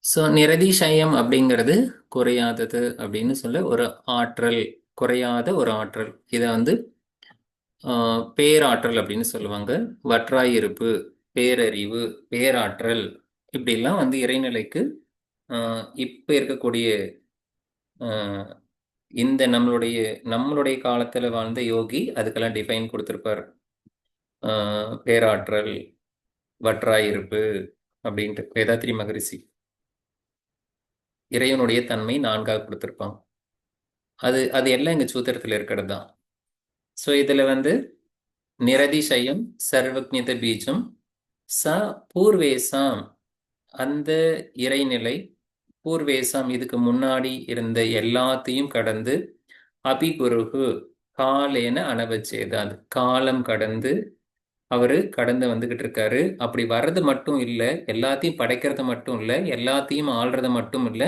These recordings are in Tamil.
ஸோ நிரதிசயம் அப்படிங்கிறது குறையாதது அப்படின்னு சொல்ல ஒரு ஆற்றல், குறையாத ஒரு ஆற்றல். இதை வந்து பேராற்றல் அப்படின்னு சொல்லுவாங்க. வற்றாயிருப்பு, பேரறிவு, பேராற்றல், இப்படிலாம் வந்து இறைநிலைக்கு இப்ப இருக்கக்கூடிய ஆஹ், இந்த நம்மளுடைய நம்மளுடைய காலத்துல வாழ்ந்த யோகி அதுக்கெல்லாம் டிஃபைன் கொடுத்திருப்பார். பேராற்றல், வற்றாயிருப்பு அப்படின்ட்டு வேதாத்ரி மகரிஷி இறைவனுடைய தன்மை நான்காக கொடுத்திருப்பாங்க. அது அது எல்லாம் எங்க சூத்திரத்துல இருக்கிறது தான். ஸோ இதுல வந்து நிரதிசயம், சர்வக்ஞத பீஜம், ச பூர்வேசாம், அந்த இறைநிலை, பூர்வேசாம் இதுக்கு முன்னாடி இருந்த எல்லாத்தையும் கடந்து, அபிகுருகு காலேன அனவச்சேதாத், காலம் கடந்து அவரு கடந்து வந்துகிட்டு இருக்காரு. அப்படி வர்றது மட்டும் இல்ல, எல்லாத்தையும் படைக்கிறது மட்டும் இல்ல, எல்லாத்தையும் ஆள்றது மட்டும் இல்ல,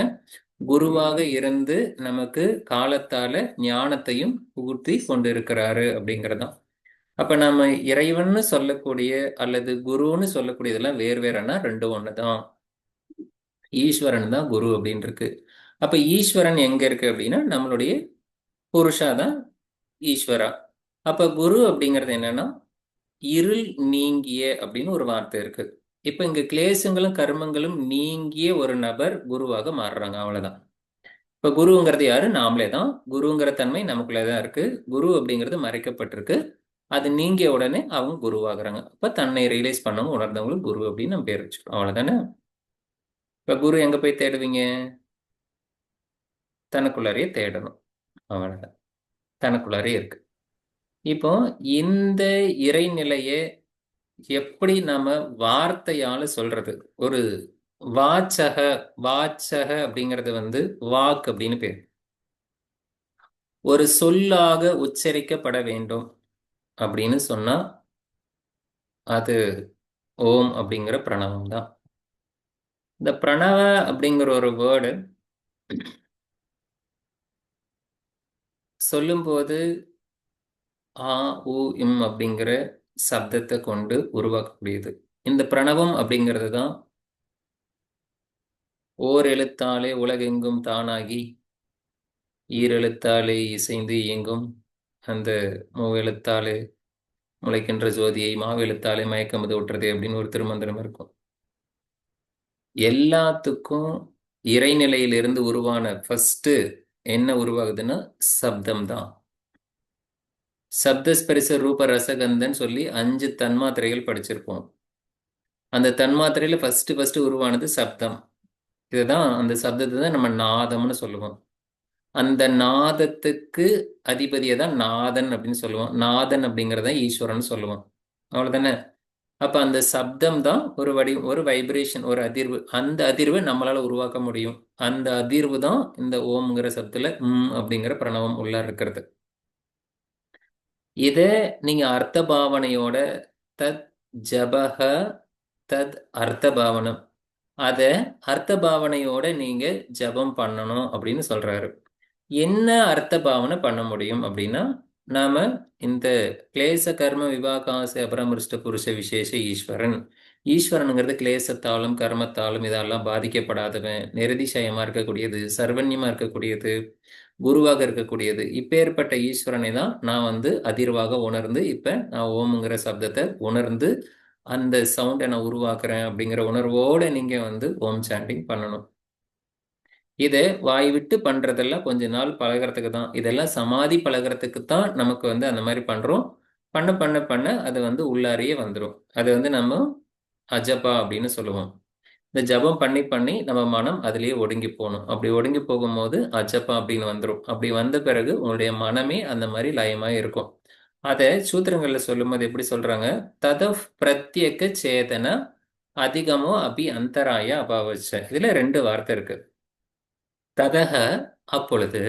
குருவாக இருந்து நமக்கு காலத்தால ஞானத்தையும் புகுத்தி கொண்டிருக்கிறாரு அப்படிங்கிறதான். அப்ப நம்ம இறைவன்னு சொல்லக்கூடிய அல்லது குருன்னு சொல்லக்கூடியதெல்லாம் வேறு வேறன்னா ரெண்டு ஒண்ணுதான். ஈஸ்வரன் தான் குரு அப்படின்னு இருக்கு. அப்ப ஈஸ்வரன் எங்க இருக்கு அப்படின்னா நம்மளுடைய புருஷா தான் ஈஸ்வரா. அப்ப குரு அப்படிங்கிறது என்னன்னா இருள் நீங்கிய அப்படின்னு ஒரு வார்த்தை இருக்கு. இப்ப இங்க கிளேசங்களும் கர்மங்களும் நீங்கிய ஒரு நபர் குருவாக மாறுறாங்க, அவ்வளவுதான். இப்ப குருங்கிறது யாரு? நாமளே தான். குருங்கிற தன்மை நமக்குள்ளதான் இருக்கு. குரு அப்படிங்கிறது மறைக்கப்பட்டிருக்கு. அது நீங்கிய உடனே அவங்க குருவாகிறாங்க. அப்ப தன்னை ரியலைஸ் பண்ணவங்க, உணர்ந்தவங்களுக்கு குரு அப்படின்னு நம்ம பேர் வச்சுக்கிறோம், அவ்வளவுதானே. இப்ப குரு எங்க போய் தேடுவீங்க? தனக்குள்ளாரையே தேடணும், அவ்வளவுதான். தனக்குள்ளாரே இருக்கு. இப்போ இந்த இறைநிலையை எப்படி நாம வார்த்தையால சொல்றது? ஒரு வாச்சக, வாச்சக அப்படிங்கிறது வந்து வாக் அப்படின்னு பேர். ஒரு சொல்லாக உச்சரிக்கப்பட வேண்டும் அப்படின்னு சொன்னா அது ஓம் அப்படிங்கிற பிரணவம் தான். இந்த பிரணவ அப்படிங்கிற ஒரு வேர்டு சொல்லும்போது ஆ, உ, இம் அப்படிங்கிற சப்தத்தை கொண்டு உருவாக்கக்கூடியது. இந்த பிரணவம் அப்படிங்கிறது தான் ஓர் எழுத்தாலே உலகெங்கும் தானாகி ஈரெழுத்தாலே இசைந்து இயங்கும் அந்த மூவெழுத்தாலே முளைக்கின்ற ஜோதியை மாவெழுத்தாலே மயக்கமது விட்டுறது அப்படின்னு ஒரு திருமந்திரம் இருக்கும். எல்லாத்துக்கும் இறைநிலையிலிருந்து உருவான ஃபர்ஸ்ட் என்ன உருவாகுதுன்னா சப்தம் தான். சப்தஸ்பரிச ரூப ரசகந்தன் சொல்லி 5 தன்மாத்திரைகள் படிச்சிருப்போம். அந்த தன்மாத்திரையில ஃபர்ஸ்ட் உருவானது சப்தம். இதுதான், அந்த சப்தத்தை தான் நம்ம நாதம்னு சொல்லுவோம். அந்த நாதத்துக்கு அதிபதியை தான் நாதன் அப்படின்னு சொல்லுவோம். நாதன் அப்படிங்கிறத ஈஸ்வரன் சொல்லுவோம், அவ்வளவுதானே. அப்ப அந்த சப்தம் தான் ஒரு வைப்ரேஷன், ஒரு அதிர்வு. அந்த அதிர்வை நம்மளால உருவாக்க முடியும். அந்த அதிர்வு தான் இந்த ஓம்ங்கிற சப்தத்துல அப்படிங்கிற பிரணவம் உள்ள இருக்கிறது. இத நீங்க அர்த்த பாவனையோட தத் ஜபஹ தத் அர்த்த பாவனம், அத அர்த்த பாவனையோட நீங்க ஜபம் பண்ணணும் அப்படின்னு சொல்றாரு. என்ன அர்த்த பாவனை பண்ண முடியும் அப்படின்னா, நாம இந்த கிளேச கர்ம விபாகாச அபரமிருஷ்ட புருஷ விசேஷ ஈஸ்வரன், ஈஸ்வரனுங்கிறது கிளேசத்தாலும் கர்மத்தாலும் இதெல்லாம் பாதிக்கப்படாதவன், நிரதிசயமா இருக்கக்கூடியது, சர்வன்யமா இருக்கக்கூடியது, குருவாக இருக்கக்கூடியது. இப்பேற்பட்ட ஈஸ்வரனை தான் நான் வந்து அதிர்வாக உணர்ந்து, இப்ப நான் ஓம்ங்கிற சப்தத்தை உணர்ந்து அந்த சவுண்டை நான் உருவாக்குறேன் அப்படிங்கிற உணர்வோட நீங்க வந்து ஓம் சாண்டிங் பண்ணணும். இதை வாய் விட்டு பண்றதெல்லாம் கொஞ்ச நாள் பழகிறதுக்கு தான். இதெல்லாம் சமாதி பழகிறதுக்கு தான் நமக்கு வந்து அந்த மாதிரி பண்றோம். பண்ண பண்ண பண்ண அது வந்து உள்ளாரையே வந்துடும். அது வந்து நம்ம அஜபா அப்படின்னு சொல்லுவோம். இந்த ஜபம் பண்ணி பண்ணி நம்ம மனம் அதுலயே ஒடுங்கி போகணும். அப்படி ஒடுங்கி போகும்போது அஜபா அப்படின்னு வந்துடும். அப்படி வந்த பிறகு உங்களுடைய மனமே அந்த மாதிரி லயமாய் இருக்கும். அதை சூத்திரங்கள்ல சொல்லும்போது எப்படி சொல்றாங்க? ததப் பிரத்யேக சேதன அதிகமோ அபி அந்தராய அபாவச்ச. இதுல ரெண்டு வார்த்தை இருக்கு. ததக அப்பொழுது,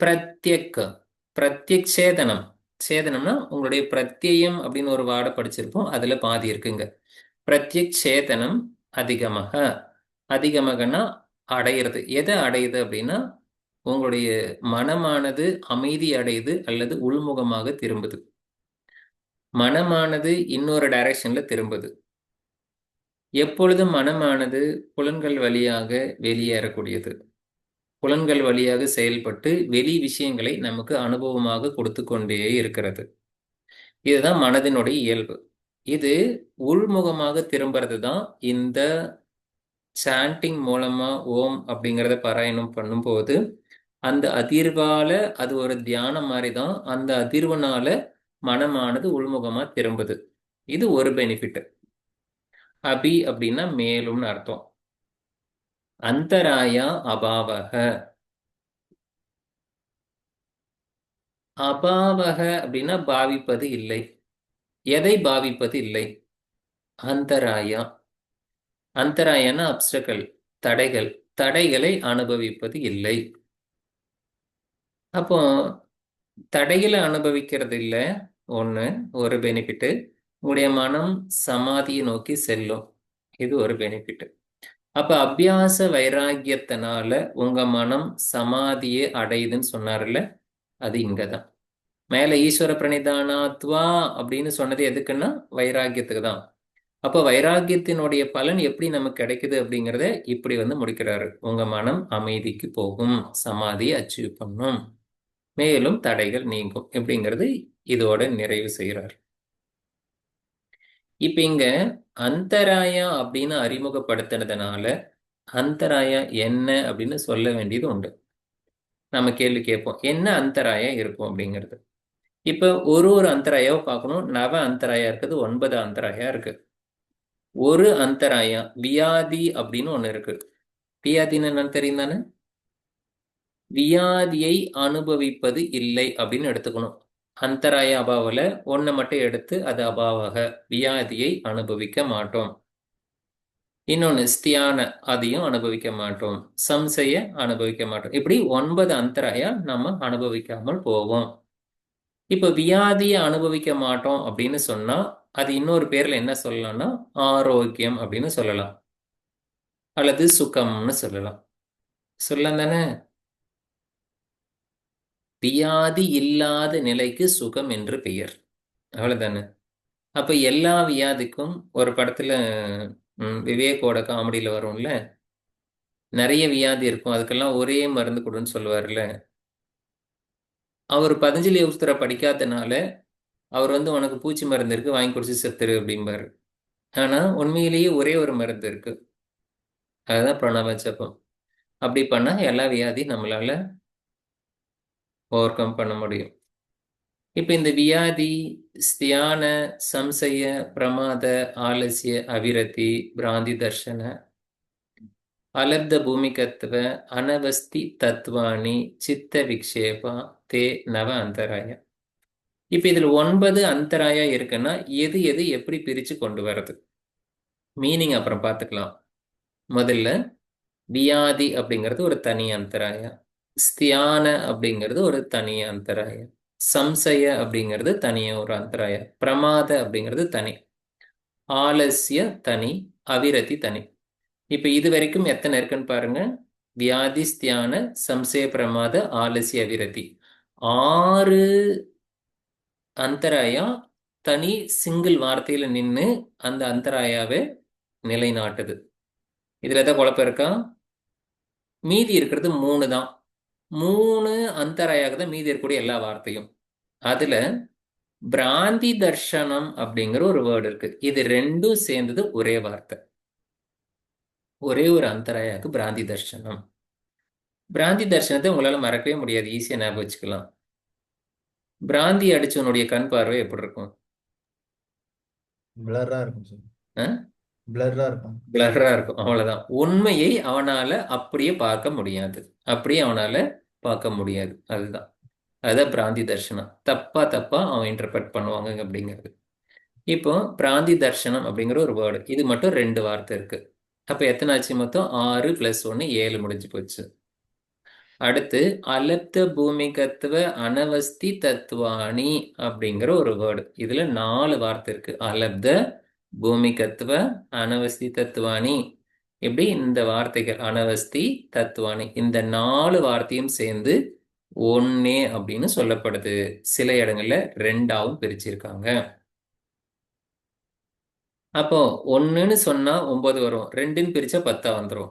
பிரத்யக், பிரத்யக் சேதனம். சேதனம்னா உங்களுடைய பிரத்யயம் அப்படின்னு ஒரு வார்டை படிச்சிருப்போம், அதுல பாதி இருக்குங்க. பிரத்யக் சேதனம் அதிகமாக, அதிகமாகனா அடையிறது. எதை அடையுது அப்படின்னா உங்களுடைய மனமானது அமைதி அடையுது அல்லது உள்முகமாக திரும்புது. மனமானது இன்னொரு டைரக்ஷன்ல திரும்புது. எப்பொழுதும் மனமானது புலன்கள் வழியாக வெளியேறக்கூடியது. புலன்கள் வழியாக செயல்பட்டு வெளி விஷயங்களை நமக்கு அனுபவமாக கொடுத்து கொண்டே இருக்கிறது. இதுதான் மனதினுடைய இயல்பு. இது உள்முகமாக திரும்புறது தான் இந்த சாண்டிங் மூலமா ஓம் அப்படிங்கிறத பாராயணம் பண்ணும்போது அந்த அதிர்வால அது ஒரு தியானம் மாதிரி தான். அந்த அதிர்வுனால மனமானது உள்முகமா திரும்புது. இது ஒரு பெனிஃபிட். அபி அப்படின்னா மேலும்னு அர்த்தம். அந்தராயா அபாவக. அபாவக அப்படின்னா பாவிப்பது இல்லை. எதை பாவிப்பது இல்லை? அந்தராயா. அந்தராயன்னா அப்ஸ்டக்கல், தடைகள். தடைகளை அனுபவிப்பது இல்லை. அப்போ தடைகளை அனுபவிக்கிறது இல்லை. ஒன்று, ஒரு பெனிஃபிட். உங்களுடைய மனம் சமாதியை நோக்கி செல்லும். இது ஒரு பெனிஃபிட். அப்ப அபியாச வைராகியத்தினால உங்க மனம் சமாதியை அடையுதுன்னு சொன்னார்ல, அது இங்கதான். மேல ஈஸ்வர பிரணிதானாத்வா அப்படின்னு சொன்னது எதுக்குன்னா வைராகியத்துக்கு தான். அப்ப வைராகியத்தினுடைய பலன் எப்படி நமக்கு கிடைக்குது அப்படிங்கிறத இப்படி முடிக்கிறாரு. உங்க மனம் அமைதிக்கு போகும், சமாதியை அச்சீவ் பண்ணும், மேலும் தடைகள் நீங்கும் அப்படிங்கிறது இதோட நிறைவு செய்கிறார். இப்ப இங்க அந்தராயா அப்படின்னு அறிமுகப்படுத்தினதுனால அந்தராயா என்ன அப்படின்னு சொல்ல வேண்டியது உண்டு. நம்ம கேள்வி கேட்போம், என்ன அந்தராயா இருக்கும் அப்படிங்கிறது. இப்ப ஒரு ஒரு அந்தராயாவை பார்க்கணும். நவ அந்தராயா இருக்குது, 9 அந்தராயா இருக்கு. ஒரு அந்தராயா வியாதி அப்படின்னு ஒண்ணு இருக்கு. வியாதின்னு என்னன்னு தெரியும் தானே? வியாதியை அனுபவிப்பது இல்லை அப்படின்னு எடுத்துக்கணும். அந்தராய அபாவல ஒன்றை மட்டும் எடுத்து அது அபாவக, வியாதியை அனுபவிக்க மாட்டோம். இன்னொன்னு ஸ்தியான, அதையும் அனுபவிக்க மாட்டோம். சம்சய அனுபவிக்க மாட்டோம். இப்படி 9 அந்தராயா நம்ம அனுபவிக்காமல் போவோம். இப்ப வியாதியை அனுபவிக்க மாட்டோம் அப்படின்னு சொன்னா அது இன்னொரு பேர்ல என்ன சொல்லலாம்னா ஆரோக்கியம் அப்படின்னு சொல்லலாம், அல்லது சுகம்னு சொல்லலாம். சொல்லலாம் தானே? வியாதி இல்லாத நிலைக்கு சுகம் என்று பெயர். அவ்வளவுதானே? அப்ப எல்லா வியாதிக்கும் ஒரு படத்துல விவேக்கோட காமெடியில வரும்ல, நிறைய வியாதி இருக்கும், அதுக்கெல்லாம் ஒரே மருந்து கொடுன்னு சொல்லுவார்ல. அவர் பதஞ்சலி ஔஷதரை படிக்காதனால அவர் உனக்கு பூச்சி மருந்து இருக்கு, வாங்கி குடிச்சு செத்துரு அப்படிம்பாரு. ஆனா உண்மையிலேயே ஒரே ஒரு மருந்து இருக்கு, அதுதான் பிரணவ ஜபம். அப்படி பண்ணா எல்லா வியாதியும் நம்மளால ஓவர் கம் பண்ண முடியும். இப்ப இந்த வியாதி, ஸ்தியான, சம்சய, பிரமாத, ஆலசிய, அவிரதி, பிராந்தி தர்ஷன, அலப்த பூமிகத்துவ, அனவஸ்தி தத்வானி, சித்த விக்ஷேபா, தே நவ அந்தராய. இப்ப இதுல 9 அந்தராயா இருக்குன்னா எது எது எப்படி பிரிச்சு கொண்டு வர்றது, மீனிங் அப்புறம் பார்த்துக்கலாம். முதல்ல வியாதி அப்படிங்கிறது ஒரு தனி அந்தராயா, ஸ்தியான அப்படிங்கிறது ஒரு தனி அந்தராயா, சம்சய அப்படிங்கிறது தனிய ஒரு அந்தராயா, பிரமாத அப்படிங்கிறது தனி, ஆலசிய தனி, அவிரதி தனி. இப்ப இது வரைக்கும் எத்தனை இருக்குன்னு பாருங்க. வியாதி, ஸ்தியான, சம்சய, பிரமாத, ஆலசிய, அவிரதி, 6 அந்தராயா தனி சிங்கிள் வார்த்தையில நின்று அந்த அந்தராயாவை நிலைநாட்டுது. இதுல ஏதாவது குழப்பம் இருக்கா? மீதி இருக்கிறது 3 தான். 3 அந்தராயாக தான் மீதி இருக்கக்கூடிய எல்லா வார்த்தையும். அதுல பிராந்தி தர்ஷனம் அப்படிங்கிற ஒரு வேர்டு இருக்கு. இது ரெண்டும் சேர்ந்தது ஒரே வார்த்தை. ஒரே ஒரு அந்தராயாக்கு பிராந்தி தர்ஷனம். பிராந்தி தர்ஷனத்தை உங்களால மறக்கவே முடியாது, ஈஸியா ஞாபகம் வச்சுக்கலாம். பிராந்தி அடிச்சவனுடைய கண் பார்வை எப்படி இருக்கும்? பிளரா இருக்கும் சார். ஆ? பிளரா இருக்கும். பிளர்ரா இருக்கும், அவ்வளவுதான். உண்மையை அவனால அப்படியே பார்க்க முடியாது. அப்படியே அவனால பார்க்க முடியாது. அதுதான் அதுதான் பிராந்தி தர்ஷனம். தப்பா தப்பா அவன் இன்டர்பிரட் பண்ணுவாங்க அப்படிங்கிறது. இப்போ பிராந்தி தர்ஷனம் அப்படிங்கிற ஒரு வேர்டு, இது மட்டும் 2 வார்த்தை இருக்கு. அப்ப எத்தனை ஆச்சு மொத்தம்? 6 + 1 7 முடிஞ்சு போச்சு. அடுத்து அலப்த பூமிகத்துவ அனவஸ்தி தத்துவாணி அப்படிங்கிற ஒரு வேர்டு, இதுல 4 வார்த்தை இருக்கு. அலப்த பூமிகத்துவ அனவஸ்தி தத்துவாணி. இப்படி இந்த வார்த்தைகள் அனவஸ்தி தத்துவாணி, இந்த 4 வார்த்தையும் சேர்ந்து ஒன்னே அப்படின்னு சொல்லப்படுது. சில இடங்கள்ல 2ஆவும் பிரிச்சிருக்காங்க. அப்போ ஒன்றுன்னு சொன்னா 9 வரும், ரெண்டுன்னு பிரிச்சா 10 வந்துடும்.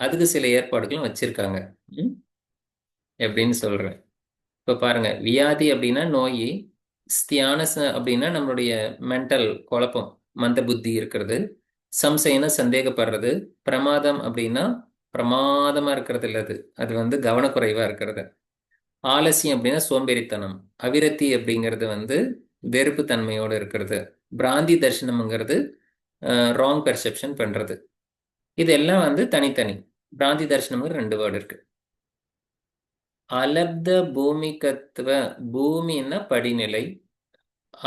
அதுக்கு சில ஏற்பாடுகளும் வச்சிருக்காங்க. ம்? எப்படின்னு சொல்றேன். இப்போ பாருங்க, வியாதி அப்படின்னா நோய், ஸ்தியானச அப்படின்னா நம்மளுடைய மென்டல் குழப்பம், மந்த புத்தி இருக்கிறது, சம்சயன சந்தேகப்படுறது, பிரமாதம் அப்படின்னா பிரமாதமா இருக்கிறது இல்ல, அது அது வந்து கவனக்குறைவா இருக்கிறது, ஆலசியம் அப்படின்னா சோம்பேறித்தனம், அவிரத்தி அப்படிங்கிறது வந்து வெறுப்பு தன்மையோடு இருக்கிறது, பிராந்தி தர்ஷனம்ங்கிறது ராங் பெர்செப்ஷன் பண்றது. இதெல்லாம் வந்து தனித்தனி. பிராந்தி தர்ஷனம்ங்கிற ரெண்டு வேர்டு இருக்கு. அலப்த பூமிகத்துவ, பூமின்னா படிநிலை,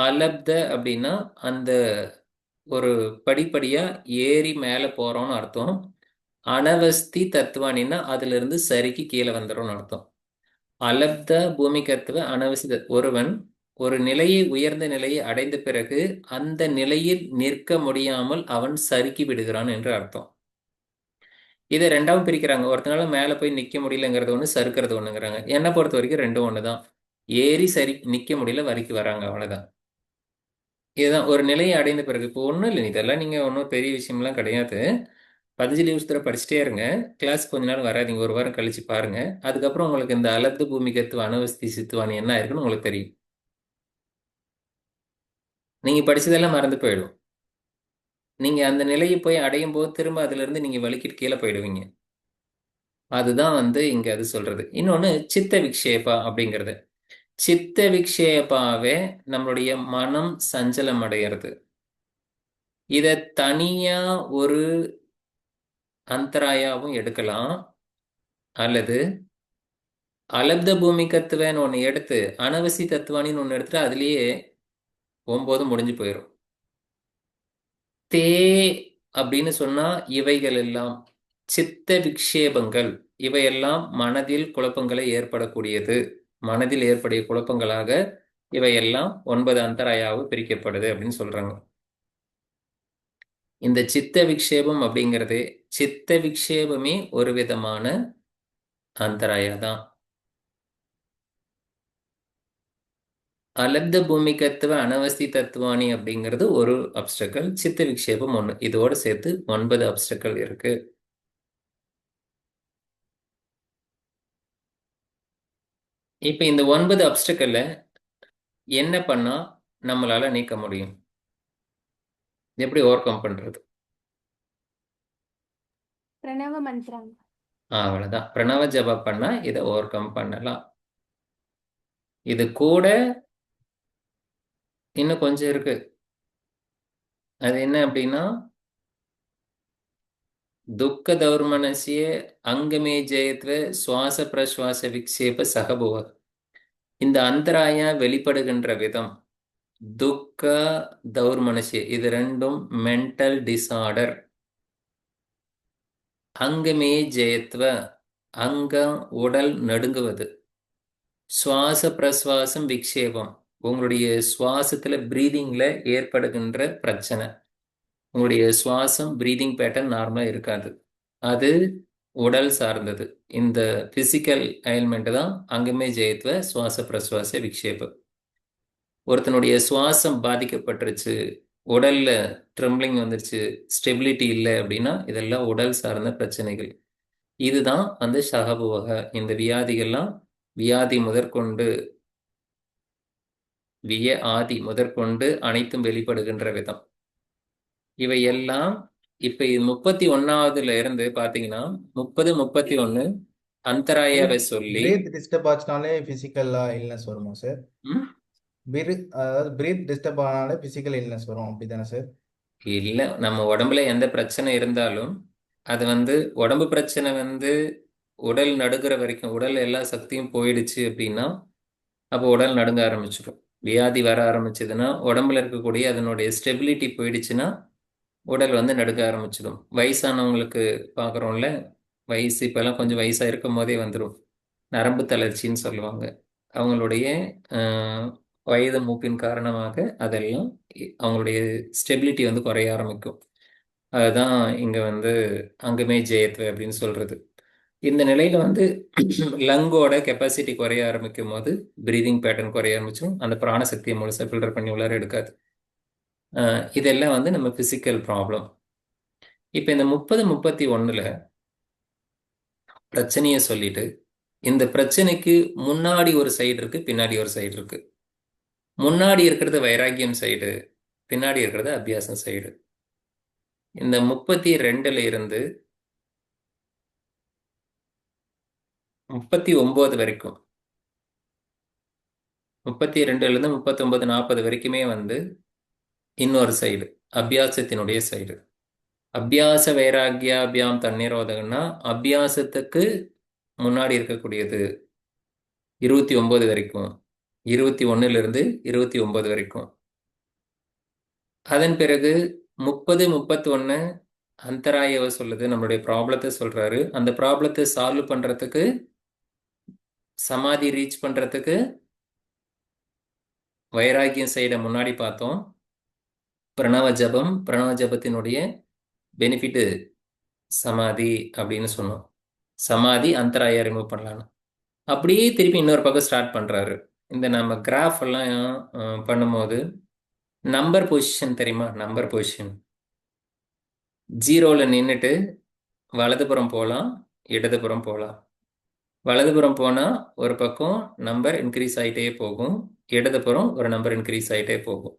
அலப்த அப்படின்னா அந்த ஒரு படிப்படியா ஏறி மேலே போறோம்னு அர்த்தம். அனவஸ்தி தத்துவானின்னா அதுல இருந்து சரிக்கு கீழே வந்துடும்னு அர்த்தம். அலப்த பூமிகத்துவ அனவஸ்தி ஒருவன் ஒரு நிலையை, உயர்ந்த நிலையை அடைந்த பிறகு அந்த நிலையில் நிற்க முடியாமல் அவன் சறுக்கி விடுகிறான் என்று அர்த்தம். இதை ரெண்டாவும் பிரிக்கிறாங்க. ஒருத்தனால மேலே போய் நிற்க முடியலங்கிறது ஒன்று, சறுக்கிறது ஒண்ணுங்கிறாங்க. என்னை பொறுத்த வரைக்கும் ரெண்டும் ஒன்று தான். ஏறி சரி நிற்க முடியல, வரைக்கும் வராங்க, அவ்வளவுதான். இதுதான் ஒரு நிலையை அடைந்த பிறகு. இப்போ ஒன்றும் இல்லை, இதெல்லாம் நீங்கள் ஒன்றும் பெரிய விஷயம்லாம் கிடையாது. பதஞ்சலி யூஸ்தரை படிச்சுட்டே இருங்க. கிளாஸ் கொஞ்ச நாள் வராதீங்க, ஒரு வாரம் கழிச்சு பாருங்க. அதுக்கப்புறம் உங்களுக்கு இந்த அலப்த பூமிகத்துவ அனவஸ்தி சித்துவானி என்ன இருக்குன்னு உங்களுக்கு தெரியும். நீங்க படிச்சதெல்லாம் மறந்து போயிடும். நீங்க அந்த நிலையை போய் அடையும் போது திரும்ப அதுல இருந்து நீங்க வலிக்கிட்டு கீழே போயிடுவீங்க. அதுதான் வந்து இங்க அது சொல்றது. இன்னொன்னு சித்த விக்ஷேபா அப்படிங்கிறது. சித்த விக்ஷேபாவே நம்மளுடைய மனம் சஞ்சலம் அடைகிறது. இத தனியா ஒரு அந்தராயாவும் எடுக்கலாம், அல்லது அலப்த பூமிகத்துவன்னு ஒன்று எடுத்து அனவசி தத்துவானின்னு ஒன்று எடுத்துட்டு அதுலேயே 9 முடிஞ்சு போயிடும். தே அப்படின்னு சொன்னா இவைகள் எல்லாம் சித்த விக்ஷேபங்கள், இவையெல்லாம் மனதில் குழப்பங்களை ஏற்படக்கூடியது. மனதில் ஏற்படைய குழப்பங்களாக இவையெல்லாம் 9 அந்தராயாவு பிரிக்கப்படுது அப்படின்னு சொல்றாங்க. இந்த சித்த விக்ஷேபம் அப்படிங்கிறது, சித்த விக்ஷேபமே ஒரு விதமான அந்தராயா தான். அலப்த பூமிகத்துவ அனவஸ்தி தத்துவானி அப்படிங்கிறது ஒரு அப்ஸ்டக்கல், சித்த விக்ஷேபம் ஒன்று, இதோடு சேர்த்து 9 அப்ஸ்டக்கல் இருக்கு. இப்ப இந்த 9 அப்ஸ்டக்கல்ல என்ன பண்ணா நம்மளால நீக்க முடியும்? எப்படி ஓவர் கம் பண்றது? பிரணவ மந்திரம். அவ்வளவுதான். பிரணவ ஜபம் பண்ணா இதை ஓவர் கம் பண்ணலாம். இது கூட இன்னும் கொஞ்சம் இருக்கு. அது என்ன அப்படின்னா, துக்க தௌர்மனசிய அங்கமே ஜெயத்வ சுவாச பிரஸ்வாச விக்ஷேப சகபுவ. இந்த அந்தராயா வெளிப்படுகின்ற விதம், துக்க தௌர்மனசிய, இது ரெண்டும் மென்டல் டிசார்டர். அங்கமே ஜெயத்வ, அங்கம் உடல் நடுங்குவது, சுவாச பிரஸ்வாசம் விக்ஷேபம், உங்களுடைய சுவாசத்துல பிரீதிங்ல ஏற்படுகின்ற பிரச்சனை. உங்களுடைய சுவாசம் பிரீதிங் பேட்டர்ன் நார்மலா இருக்காது, அது உடல் சார்ந்தது. இந்த பிசிக்கல் அயில்மெண்ட் தான் அங்கமே ஜெயத்வ சுவாச பிரஸ்வாச விக்ஷேபம். ஒருத்தனுடைய சுவாசம் பாதிக்கப்பட்டுருச்சு, உடல்ல ட்ரெம்ப்ளிங் வந்துருச்சு, ஸ்டெபிலிட்டி இல்லை அப்படின்னா இதெல்லாம் உடல் சார்ந்த பிரச்சனைகள். இதுதான் அந்த ஷகபுவக. இந்த வியாதிகள்லாம் வியாதி முதற்கொண்டு, விய ஆதி முதற்கொண்டு அனைத்தும் வெளிப்படுகின்ற விதம். இவை எல்லாம் இப்ப இது 31வதுல இருந்து பாத்தீங்கன்னா 30, 31 அந்தராயாவை சொல்லி. பிரீத் டிஸ்டர்ப் ஆச்சுனாலே பிசிக்கல் இல்னஸ் வருமா சார்? ம்? அதாவது பிரீத் டிஸ்டர்ப் ஆனாலே பிசிக்கல் இல்னஸ் வரும், அப்படிதானே சார்? இல்ல, நம்ம உடம்புல எந்த பிரச்சனை இருந்தாலும் அது வந்து உடம்பு பிரச்சனை வந்து உடல் நடுங்கிற வரைக்கும், உடல் எல்லா சக்தியும் போயிடுச்சு அப்படின்னா அப்போ உடல் நடுங்க ஆரம்பிச்சிடும். வியாதி வர ஆரம்பிச்சதுன்னா, உடம்புல இருக்கக்கூடிய அதனுடைய ஸ்டெபிலிட்டி போயிடுச்சுன்னா உடல் வந்து நடுக்க ஆரம்பிச்சிடும். வயசானவங்களுக்கு பார்க்குறோம்ல, வயசு இப்போல்லாம் கொஞ்சம் வயசாக இருக்கும் போதே வந்துடும், நரம்பு தளர்ச்சின்னு சொல்லுவாங்க. அவங்களுடைய வயது மூப்பின் காரணமாக அதெல்லாம் அவங்களுடைய ஸ்டெபிலிட்டி வந்து குறைய ஆரம்பிக்கும். அதுதான் இங்கே வந்து அங்கமே ஜெயத்வ அப்படின்னு சொல்கிறது. இந்த நிலையில் வந்து லங்கோட கெப்பாசிட்டி குறைய ஆரம்பிக்கும் போது பிரீதிங் பேட்டர்ன் குறைய ஆரம்பிச்சும் அந்த பிராணசக்தியை முழுசாக ஃபில்டர் பண்ணி உள்ளார எடுக்காது. இதெல்லாம் வந்து நம்ம பிசிக்கல் ப்ராப்ளம். இப்போ இந்த 30-31ல் பிரச்சனையை சொல்லிட்டு இந்த பிரச்சனைக்கு முன்னாடி ஒரு சைடு இருக்கு, பின்னாடி ஒரு சைடு இருக்கு. முன்னாடி இருக்கிறது வைராக்கியம் சைடு, பின்னாடி இருக்கிறது அபியாசம் சைடு. இந்த 32ல் இருந்து 39 வரைக்கும், 32ல இருந்து 39, 40 வரைக்குமே வந்து இன்னொரு சைடு, அபியாசத்தினுடைய சைடு. அபியாச வைராக்கியாபியாம் தன்னிரோதகம்னா அபியாசத்துக்கு முன்னாடி இருக்கக்கூடியது 29 வரைக்கும், 21ல் இருந்து 29 வரைக்கும். அதன் பிறகு 30, 31 அந்தராயவ சொல்லுது, நம்மளுடைய ப்ராப்ளத்தை சொல்றாரு. அந்த ப்ராப்ளத்தை சால்வ் பண்றதுக்கு, சமாதி ரீச் பண்றதுக்கு வைராக்கியம் சைடை முன்னாடி பார்த்தோம். பிரணவ ஜபம், பிரணவ ஜபத்தினுடைய பெனிஃபிட்டு சமாதி அப்படின்னு சொன்னோம். சமாதி அந்தராயா ரிமூவ் பண்ணலான்னு. அப்படியே திருப்பி இன்னொரு பக்கம் ஸ்டார்ட் பண்றாரு. இந்த நம்ம கிராஃப் எல்லாம் பண்ணும்போது நம்பர் பொசிஷன் தெரியுமா? நம்பர் பொசிஷன் 0ல் நின்றுட்டு வலதுபுறம் போகலாம், இடதுபுறம் போகலாம். வலதுபுறம் போனால் ஒரு பக்கம் நம்பர் இன்க்ரீஸ் ஆகிட்டே போகும், இடதுபுறம் ஒரு நம்பர் இன்க்ரீஸ் ஆகிட்டே போகும்.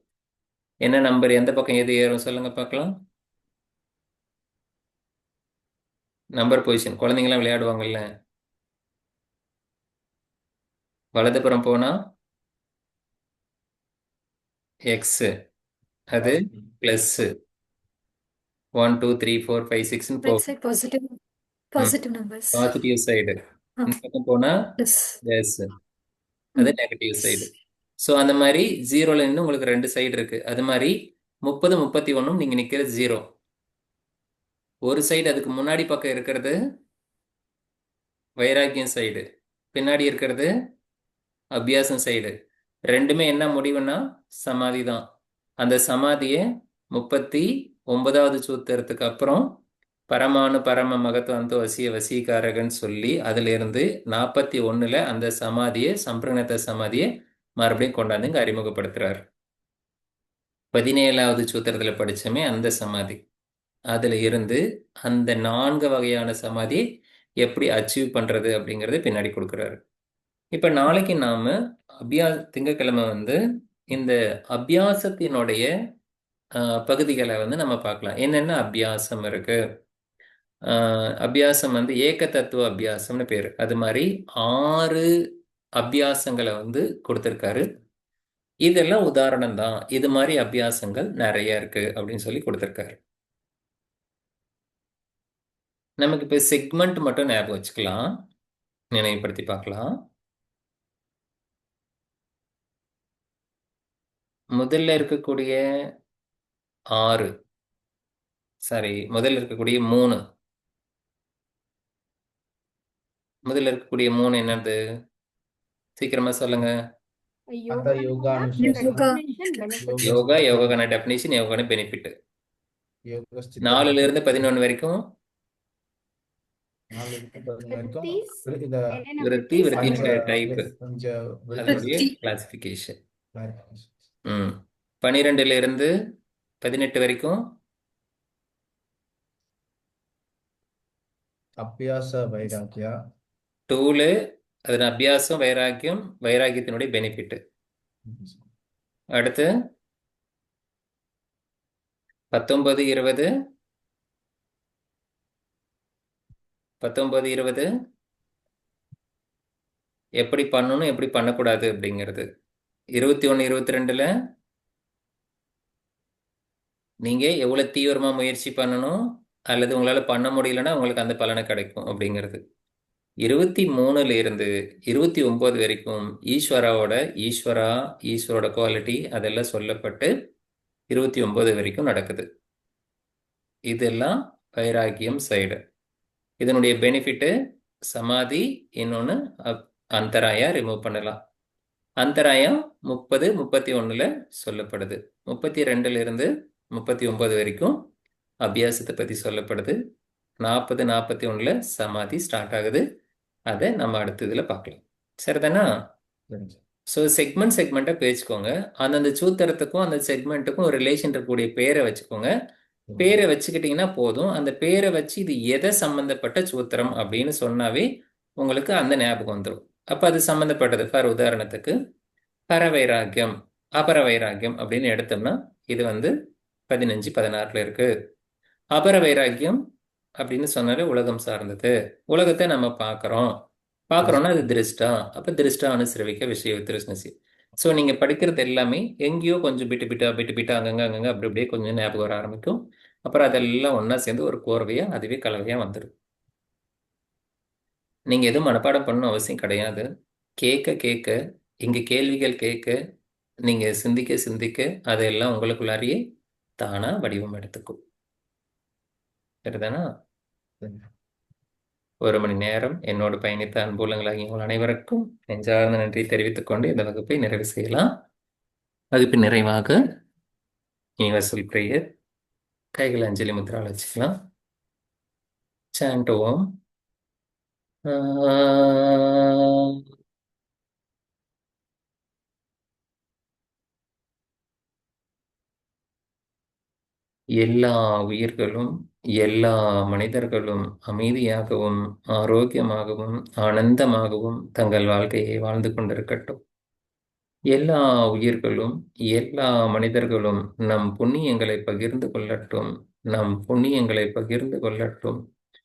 என்ன நம்பர் எந்த பக்கம் எது ஏறும் சொல்லுங்க பார்க்கலாம். நம்பர் பொசிஷன் குழந்தைங்களாம் விளையாடுவாங்கல்ல, வலதுபுறம் போனால் எக்ஸு, அது ப்ளஸ்ஸு 1 2 3 4 5 6ன்னு Right போகும். side positive numbers. Positive side. இந்த பக்கம் போனால் Plus. எஸ், அது நெகட்டிவ் சைடு. ஸோ அந்த மாதிரி 0ல் நின்று உங்களுக்கு 2 சைடு இருக்கு. அது மாதிரி 30, 31 நீங்கள் நிற்கிறது 0. ஒரு சைடு அதுக்கு முன்னாடி பக்கம் இருக்கிறது வைராக்கியம் சைடு, பின்னாடி இருக்கிறது அபியாசம் சைடு. ரெண்டுமே என்ன முடிவுன்னா சமாதி தான். அந்த சமாதியை 39வது சூத்திரத்துக்கு அப்புறம் பரமானு பரம மகத்துவந்தோ வசிய வசீகாரகன் சொல்லி அதிலிருந்து 41ல் அந்த சமாதியை, சம்பிரகணத்த சமாதியை மறுபடியும் கொண்டாந்து இங்கே அறிமுகப்படுத்துறாரு. 17வது சூத்திரத்தில் படிச்சோமே அந்த சமாதி, அதில் இருந்து அந்த 4 வகையான சமாதியை எப்படி அச்சீவ் பண்ணுறது அப்படிங்கிறத பின்னாடி கொடுக்குறாரு. இப்போ நாளைக்கு நாம் திங்கட்கிழமை வந்து இந்த அபியாசத்தினுடைய பகுதிகளை வந்து நம்ம பார்க்கலாம். என்னென்ன அபியாசம் இருக்கு. அபியாசம் வந்து ஏக தத்துவ அபியாசம்னு பேர். அது மாதிரி 6 அபியாசங்களை வந்து கொடுத்துருக்காரு. இதெல்லாம் உதாரணம் தான், இது மாதிரி அபியாசங்கள் நிறைய இருக்கு அப்படின்னு சொல்லி கொடுத்துருக்காரு. நமக்கு இப்போ செக்மெண்ட் மட்டும் ஞாபகம் வச்சுக்கலாம், நினைவுபடுத்தி பார்க்கலாம். முதல்ல இருக்கக்கூடிய 6, சாரி முதல்ல இருக்கக்கூடிய 3, முதல்ல இருக்கக்கூடிய 3 என்னது? சீக்கிரமா சொல்லுங்க. அந்த யோகா, யோகான டெஃபினிஷன், யோகான பெனிஃபிட். 4ல் இருந்து 11 வரைக்கும் விருத்தி, விருத்தியினுடைய டைப், அதனுடைய கிளாசிஃபிகேஷன். 12ல் இருந்து 18 வரைக்கும் அபியாச வைராக்கியா. 2ல் அதன் அபியாசம், வைராக்கியம், வைராக்கியத்தினுடைய பெனிஃபிட். அடுத்து 19, 20, 19, 20 எப்படி பண்ணணும், எப்படி பண்ணக்கூடாது அப்படிங்கிறது. 21, 22ல் நீங்கள் எவ்வளோ தீவிரமாக முயற்சி பண்ணணும், அல்லது உங்களால் பண்ண முடியலன்னா உங்களுக்கு அந்த பலனை கிடைக்கும் அப்படிங்கிறது. 23ல் இருந்து 29 வரைக்கும் ஈஸ்வரோட குவாலிட்டி அதெல்லாம் சொல்லப்பட்டு 29 வரைக்கும் நடக்குது. இதெல்லாம் வைராக்கியம் சைடு. இதனுடைய பெனிஃபிட்டு சமாதி, இன்னொன்று அந்தராயா ரிமூவ் பண்ணலாம். அந்தராயம் 30, 31ல் சொல்லப்படுது. 32ல் இருந்து 39 வரைக்கும் அபியாசத்தை பற்றி சொல்லப்படுது. 40, 41ல் சமாதி ஸ்டார்ட் ஆகுது. அதை நம்ம அடுத்த இதில் பார்க்கலாம். சரிதானா? ஸோ செக்மெண்ட்டை பிரிச்சுக்கோங்க. அந்தந்த சூத்திரத்துக்கும் அந்த செக்மெண்ட்டுக்கும் ஒரு ரிலேஷன் இருக்கக்கூடிய பேரை வச்சுக்கோங்க. பேரை வச்சுக்கிட்டீங்கன்னா போதும். அந்த பேரை வச்சு இது எதை சம்பந்தப்பட்ட சூத்திரம் அப்படின்னு சொன்னாவே உங்களுக்கு அந்த ஞாபகம் வந்துடும். அப்போ அது சம்பந்தப்பட்டது. ஃபார் உதாரணத்துக்கு பரவைராக்கியம், அபரவைராக்கியம் அப்படின்னு எடுத்தோம்னா இது வந்து 15, 16ல் இருக்கு. அபரவைராக்கியம் அப்படின்னு சொன்னாலே உலகம் சார்ந்தது. உலகத்தை நம்ம பார்க்குறோம்னா அது திருஷ்டா. அப்போ திருஷ்டா அனுசரவிக்க விஷய திருஷ்ணசி. ஸோ நீங்கள் படிக்கிறது எல்லாமே எங்கேயோ கொஞ்சம் பிட்டு அங்கங்கே அப்படி அப்படியே கொஞ்சம் ஞாபகம் வர ஆரம்பிக்கும். அப்புறம் அதெல்லாம் ஒன்றா சேர்ந்து ஒரு கோர்வையாக அதுவே கலவையாக வந்துடும். நீங்கள் எதுவும் மனப்பாடம் பண்ணணும் அவசியம் கிடையாது. கேட்க இங்கே கேள்விகள் கேட்க நீங்கள் சிந்திக்க அதெல்லாம் உங்களுக்குள்ளாரியே தானாக வடிவம் எடுத்துக்கும். சரிதானா? சரிங்க. 1 மணி நேரம் என்னோடு பயணித்த அன்புள்ளங்களாகிய உங்கள் அனைவருக்கும் நெஞ்சார்ந்த நன்றி தெரிவித்துக் கொண்டு இந்த வகுப்பை நிறைவு செய்யலாம். வகுப்பின் நிறைவாக யூனிவர்சல் பிரேயர், கைகள் அஞ்சலி முத்ரால வச்சுக்கலாம். சாண்ட் ஓம். எல்லா உயிர்களும் எல்லா மனிதர்களும் அமைதியாகவும் ஆரோக்கியமாகவும் ஆனந்தமாகவும் தங்கள் வாழ்க்கையை வாழ்ந்து கொண்டிருக்கட்டும். எல்லா உயிர்களும் எல்லா மனிதர்களும் நம் புண்ணியங்களை பகிர்ந்து கொள்ளட்டும். நம் புண்ணியங்களை பகிர்ந்து கொள்ளட்டும்.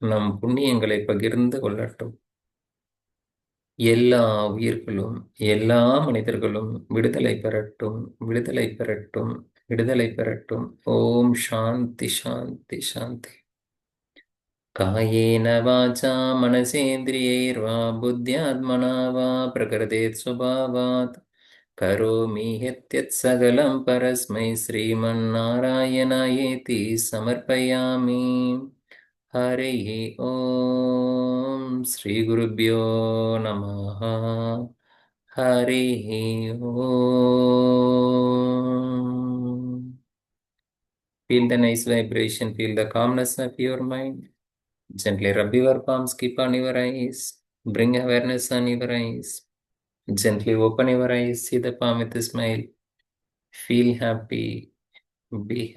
நம் புண்ணியங்களை பகிர்ந்து கொள்ளட்டும். எல்லா உயிர்களும் எல்லா மனிதர்களும் விடுதலை பெறட்டும். விடுதலை பெறட்டும். விடுதலை பெறட்டும். ஓம் சாந்தி சாந்தி சாந்தி. कायेन वाचा मनसेन्द्रियैर्वा बुद्ध्यात्मना वा प्रकृतेत् स्वभावात् करोमि यत् सकलं परस्मै श्रीमन्नारायणायेति समर्पयामि. हरिः ॐ श्रीगुरुभ्यो नमः. हरिः ॐ. Feel the nice vibration, feel the calmness of your mind. Gently rub your palms, keep on your eyes. Bring awareness on your eyes. Gently open your eyes, see the palm with a smile. Feel happy. Be happy.